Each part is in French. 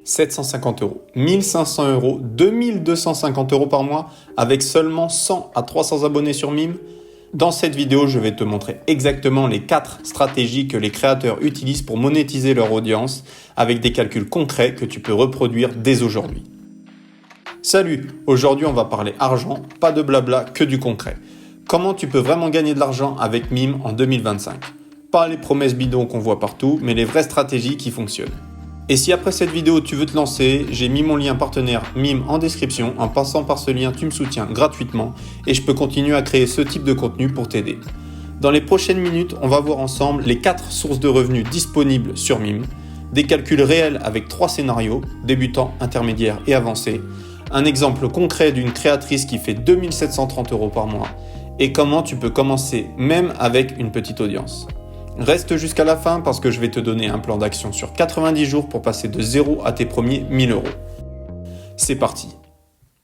750 euros, 1500 euros, 2250 euros par mois avec seulement 100 à 300 abonnés sur Mime. Dans cette vidéo, je vais te montrer exactement les 4 stratégies que les créateurs utilisent pour monétiser leur audience avec des calculs concrets que tu peux reproduire dès aujourd'hui. Salut, aujourd'hui on va parler argent, pas de blabla, que du concret. Comment tu peux vraiment gagner de l'argent avec Mime en 2025 ? Pas les promesses bidons qu'on voit partout, mais les vraies stratégies qui fonctionnent. Et si après cette vidéo tu veux te lancer, j'ai mis mon lien partenaire Mime en description. En passant par ce lien, tu me soutiens gratuitement et je peux continuer à créer ce type de contenu pour t'aider. Dans les prochaines minutes, on va voir ensemble les 4 sources de revenus disponibles sur Mime, des calculs réels avec 3 scénarios, débutant, intermédiaire et avancé, un exemple concret d'une créatrice qui fait 2730 euros par mois et comment tu peux commencer même avec une petite audience. Reste jusqu'à la fin parce que je vais te donner un plan d'action sur 90 jours pour passer de 0 à tes premiers 1000 euros. C'est parti.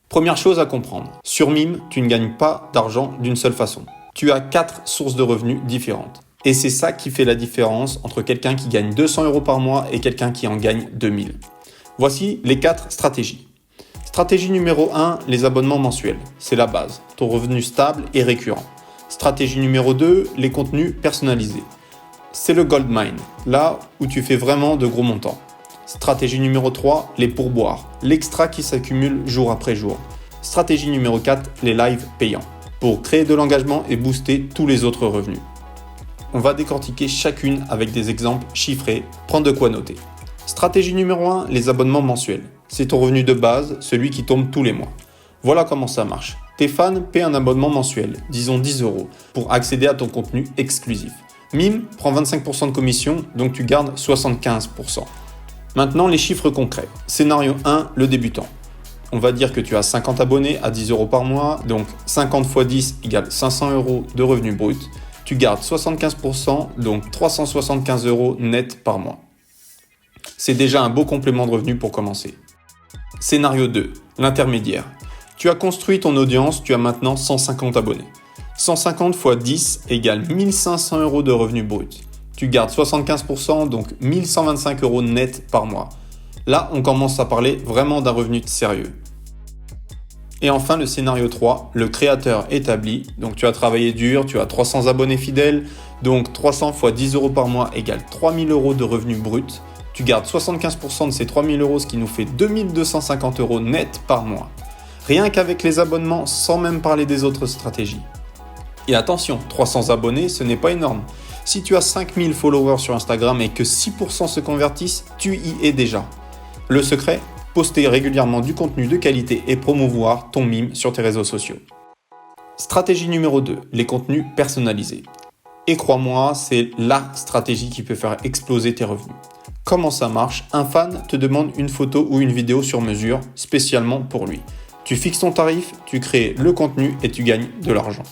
Première chose à comprendre, sur Mime, tu ne gagnes pas d'argent d'une seule façon. Tu as 4 sources de revenus différentes. Et c'est ça qui fait la différence entre quelqu'un qui gagne 200 euros par mois et quelqu'un qui en gagne 2000. Voici les 4 stratégies. Stratégie numéro 1, les abonnements mensuels. C'est la base, ton revenu stable et récurrent. Stratégie numéro 2, les contenus personnalisés. C'est le gold mine, là où tu fais vraiment de gros montants. Stratégie numéro 3, les pourboires, l'extra qui s'accumule jour après jour. Stratégie numéro 4, les lives payants, pour créer de l'engagement et booster tous les autres revenus. On va décortiquer chacune avec des exemples chiffrés, prends de quoi noter. Stratégie numéro 1, les abonnements mensuels. C'est ton revenu de base, celui qui tombe tous les mois. Voilà comment ça marche. Tes fans paient un abonnement mensuel, disons 10 euros, pour accéder à ton contenu exclusif. Mime prend 25% de commission, donc tu gardes 75%. Maintenant, les chiffres concrets. Scénario 1, le débutant. On va dire que tu as 50 abonnés à 10 euros par mois, donc 50 x 10 égale 500 euros de revenus bruts. Tu gardes 75%, donc 375 euros net par mois. C'est déjà un beau complément de revenus pour commencer. Scénario 2, l'intermédiaire. Tu as construit ton audience, tu as maintenant 150 abonnés. 150 x 10 égale 1500 euros de revenus bruts. Tu gardes 75%, donc 1125 euros net par mois. Là, on commence à parler vraiment d'un revenu sérieux. Et enfin, le scénario 3, le créateur établi. Donc tu as travaillé dur, tu as 300 abonnés fidèles, donc 300 x 10 euros par mois égale 3000 euros de revenus bruts. Tu gardes 75% de ces 3000 euros, ce qui nous fait 2250 euros net par mois. Rien qu'avec les abonnements, sans même parler des autres stratégies. Et attention, 300 abonnés, ce n'est pas énorme. Si tu as 5000 followers sur Instagram et que 6% se convertissent, tu y es déjà. Le secret, poster régulièrement du contenu de qualité et promouvoir ton Mime sur tes réseaux sociaux. Stratégie numéro 2, les contenus personnalisés. Et crois-moi, c'est la stratégie qui peut faire exploser tes revenus. Comment ça marche ? Un fan te demande une photo ou une vidéo sur mesure, spécialement pour lui. Tu fixes ton tarif, tu crées le contenu et tu gagnes de l'argent.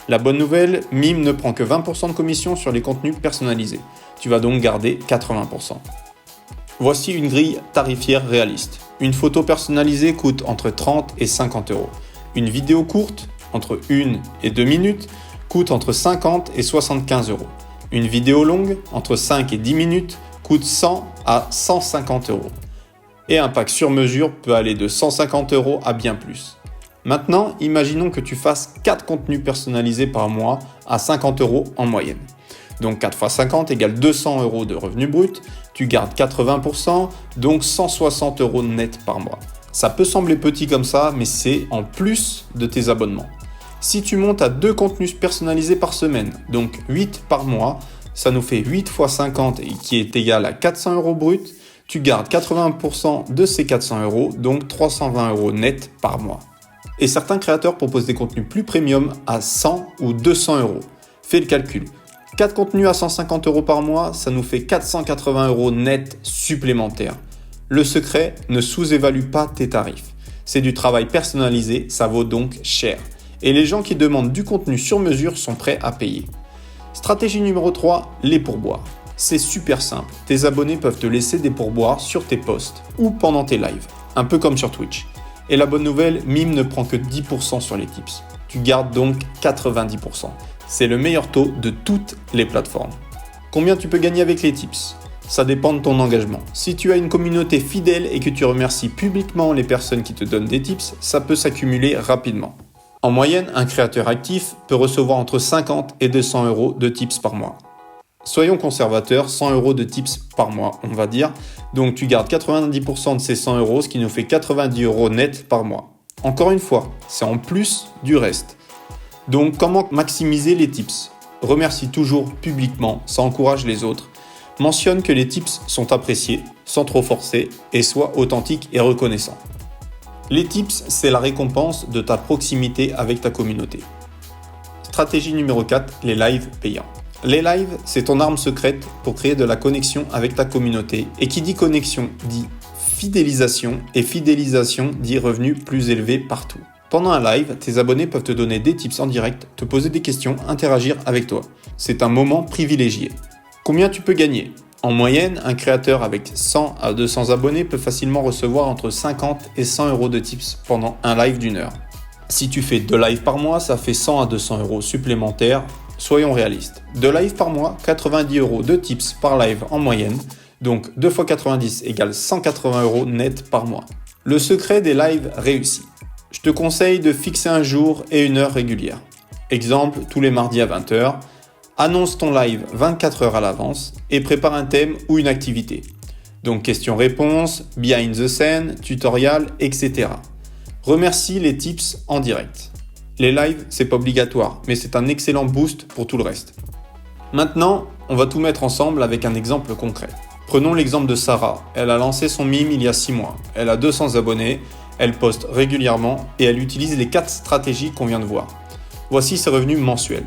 La bonne nouvelle, Mime ne prend que 20% de commission sur les contenus personnalisés. Tu vas donc garder 80%. Voici une grille tarifière réaliste. Une photo personnalisée coûte entre 30 et 50 euros. Une vidéo courte, entre 1 et 2 minutes, coûte entre 50 et 75 euros. Une vidéo longue, entre 5 et 10 minutes, coûte 100 à 150 euros. Et un pack sur mesure peut aller de 150 euros à bien plus. Maintenant, imaginons que tu fasses 4 contenus personnalisés par mois à 50 euros en moyenne. Donc 4 x 50 égale 200 euros de revenus bruts, tu gardes 80%, donc 160 euros net par mois. Ça peut sembler petit comme ça, mais c'est en plus de tes abonnements. Si tu montes à 2 contenus personnalisés par semaine, donc 8 par mois, ça nous fait 8 x 50 qui est égal à 400 euros bruts, tu gardes 80% de ces 400 euros, donc 320 euros net par mois. Et certains créateurs proposent des contenus plus premium à 100 ou 200 euros. Fais le calcul. 4 contenus à 150 euros par mois, ça nous fait 480 euros net supplémentaires. Le secret, ne sous-évalue pas tes tarifs. C'est du travail personnalisé, ça vaut donc cher. Et les gens qui demandent du contenu sur mesure sont prêts à payer. Stratégie numéro 3, les pourboires. C'est super simple. Tes abonnés peuvent te laisser des pourboires sur tes posts ou pendant tes lives, un peu comme sur Twitch. Et la bonne nouvelle, Mime ne prend que 10% sur les tips. Tu gardes donc 90%. C'est le meilleur taux de toutes les plateformes. Combien tu peux gagner avec les tips ? Ça dépend de ton engagement. Si tu as une communauté fidèle et que tu remercies publiquement les personnes qui te donnent des tips, ça peut s'accumuler rapidement. En moyenne, un créateur actif peut recevoir entre 50 et 200 euros de tips par mois. Soyons conservateurs, 100 euros de tips par mois, on va dire. Donc tu gardes 90% de ces 100 euros, ce qui nous fait 90 euros net par mois. Encore une fois, c'est en plus du reste. Donc comment maximiser les tips ? Remercie toujours publiquement, ça encourage les autres. Mentionne que les tips sont appréciés, sans trop forcer, et sois authentique et reconnaissant. Les tips, c'est la récompense de ta proximité avec ta communauté. Stratégie numéro 4, les lives payants. Les lives, c'est ton arme secrète pour créer de la connexion avec ta communauté. Et qui dit connexion dit fidélisation, et fidélisation dit revenus plus élevés partout. Pendant un live, tes abonnés peuvent te donner des tips en direct, te poser des questions, interagir avec toi. C'est un moment privilégié. Combien tu peux gagner ? En moyenne, un créateur avec 100 à 200 abonnés peut facilement recevoir entre 50 et 100 euros de tips pendant un live d'une heure. Si tu fais 2 lives par mois, ça fait 100 à 200 euros supplémentaires. Soyons réalistes. 2 lives par mois, 90 euros de tips par live en moyenne. Donc 2 x 90 égale 180 euros net par mois. Le secret des lives réussis. Je te conseille de fixer un jour et une heure régulière. Exemple, tous les mardis à 20h. Annonce ton live 24 heures à l'avance et prépare un thème ou une activité. Donc questions-réponses, behind the scene, tutoriel, etc. Remercie les tips en direct. Les lives, c'est pas obligatoire, mais c'est un excellent boost pour tout le reste. Maintenant, on va tout mettre ensemble avec un exemple concret. Prenons l'exemple de Sarah. Elle a lancé son mime il y a 6 mois. Elle a 200 abonnés, elle poste régulièrement et elle utilise les 4 stratégies qu'on vient de voir. Voici ses revenus mensuels.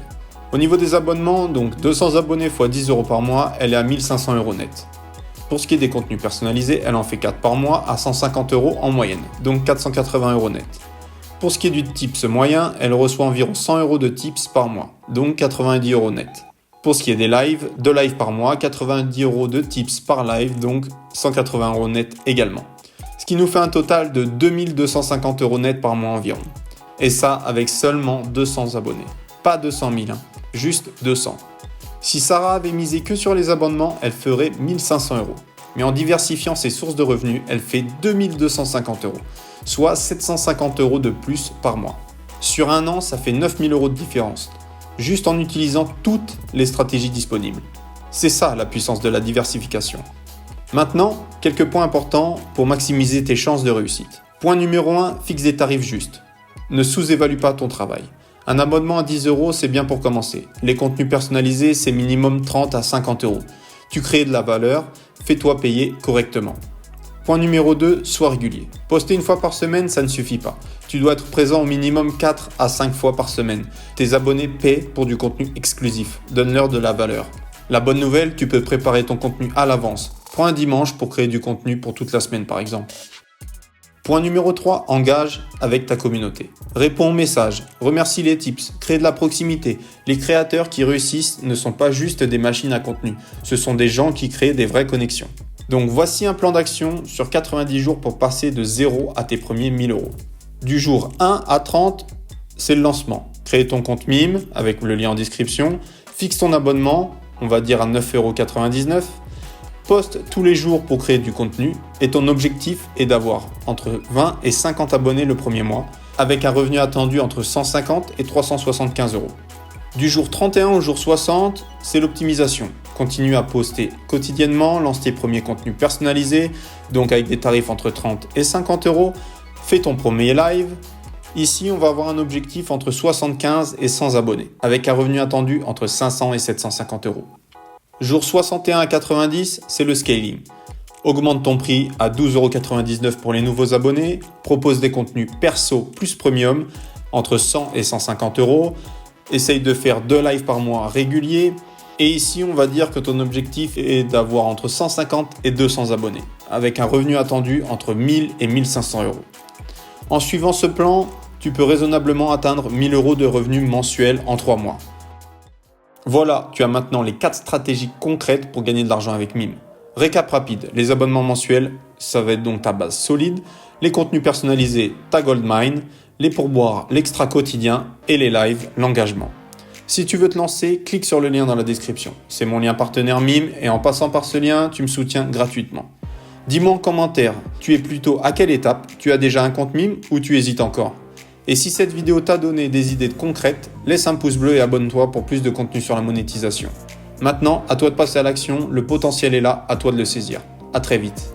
Au niveau des abonnements, donc 200 abonnés x 10 euros par mois, elle est à 1500 euros net. Pour ce qui est des contenus personnalisés, elle en fait 4 par mois à 150 euros en moyenne, donc 480 euros net. Pour ce qui est du tips moyen, elle reçoit environ 100 euros de tips par mois, donc 90 euros net. Pour ce qui est des lives, 2 lives par mois, 90 euros de tips par live, donc 180 euros net également. Ce qui nous fait un total de 2250 euros net par mois environ. Et ça avec seulement 200 abonnés. Pas 200 000, juste 200. Si Sarah avait misé que sur les abonnements, elle ferait 1500 euros. Mais en diversifiant ses sources de revenus, elle fait 2250 euros, soit 750 euros de plus par mois. Sur un an, ça fait 9000 euros de différence, juste en utilisant toutes les stratégies disponibles. C'est ça la puissance de la diversification. Maintenant, quelques points importants pour maximiser tes chances de réussite. Point numéro 1, fixe des tarifs justes. Ne sous-évalue pas ton travail. Un abonnement à 10 euros, c'est bien pour commencer. Les contenus personnalisés, c'est minimum 30 à 50 euros. Tu crées de la valeur, fais-toi payer correctement. Point numéro 2, sois régulier. Poster une fois par semaine, ça ne suffit pas. Tu dois être présent au minimum 4 à 5 fois par semaine. Tes abonnés paient pour du contenu exclusif. Donne-leur de la valeur. La bonne nouvelle, tu peux préparer ton contenu à l'avance. Prends un dimanche pour créer du contenu pour toute la semaine par exemple. Point numéro 3, engage avec ta communauté. Réponds aux messages, remercie les tips, crée de la proximité. Les créateurs qui réussissent ne sont pas juste des machines à contenu, ce sont des gens qui créent des vraies connexions. Donc voici un plan d'action sur 90 jours pour passer de 0 à tes premiers 1000 euros. Du jour 1 à 30, c'est le lancement. Crée ton compte mime avec le lien en description, fixe ton abonnement, on va dire à 9,99 €. Poste tous les jours pour créer du contenu et ton objectif est d'avoir entre 20 et 50 abonnés le premier mois avec un revenu attendu entre 150 et 375 euros. Du jour 31 au jour 60, c'est l'optimisation. Continue à poster quotidiennement, lance tes premiers contenus personnalisés, donc avec des tarifs entre 30 et 50 euros. Fais ton premier live. Ici, on va avoir un objectif entre 75 et 100 abonnés avec un revenu attendu entre 500 et 750 euros. Jour 61 à 90, c'est le scaling. Augmente ton prix à 12,99 € pour les nouveaux abonnés, propose des contenus perso plus premium entre 100 et 150 euros, essaye de faire 2 lives par mois réguliers, et ici on va dire que ton objectif est d'avoir entre 150 et 200 abonnés, avec un revenu attendu entre 1000 et 1500 euros. En suivant ce plan, tu peux raisonnablement atteindre 1000 euros de revenus mensuels en 3 mois. Voilà, tu as maintenant les 4 stratégies concrètes pour gagner de l'argent avec Mime. Récap rapide, les abonnements mensuels, ça va être donc ta base solide, les contenus personnalisés, ta gold mine, les pourboires, l'extra quotidien et les lives, l'engagement. Si tu veux te lancer, clique sur le lien dans la description. C'est mon lien partenaire Mime et en passant par ce lien, tu me soutiens gratuitement. Dis-moi en commentaire, tu es plutôt à quelle étape? Tu as déjà un compte Mime ou tu hésites encore? Et si cette vidéo t'a donné des idées concrètes, laisse un pouce bleu et abonne-toi pour plus de contenu sur la monétisation. Maintenant, à toi de passer à l'action, le potentiel est là, à toi de le saisir. À très vite.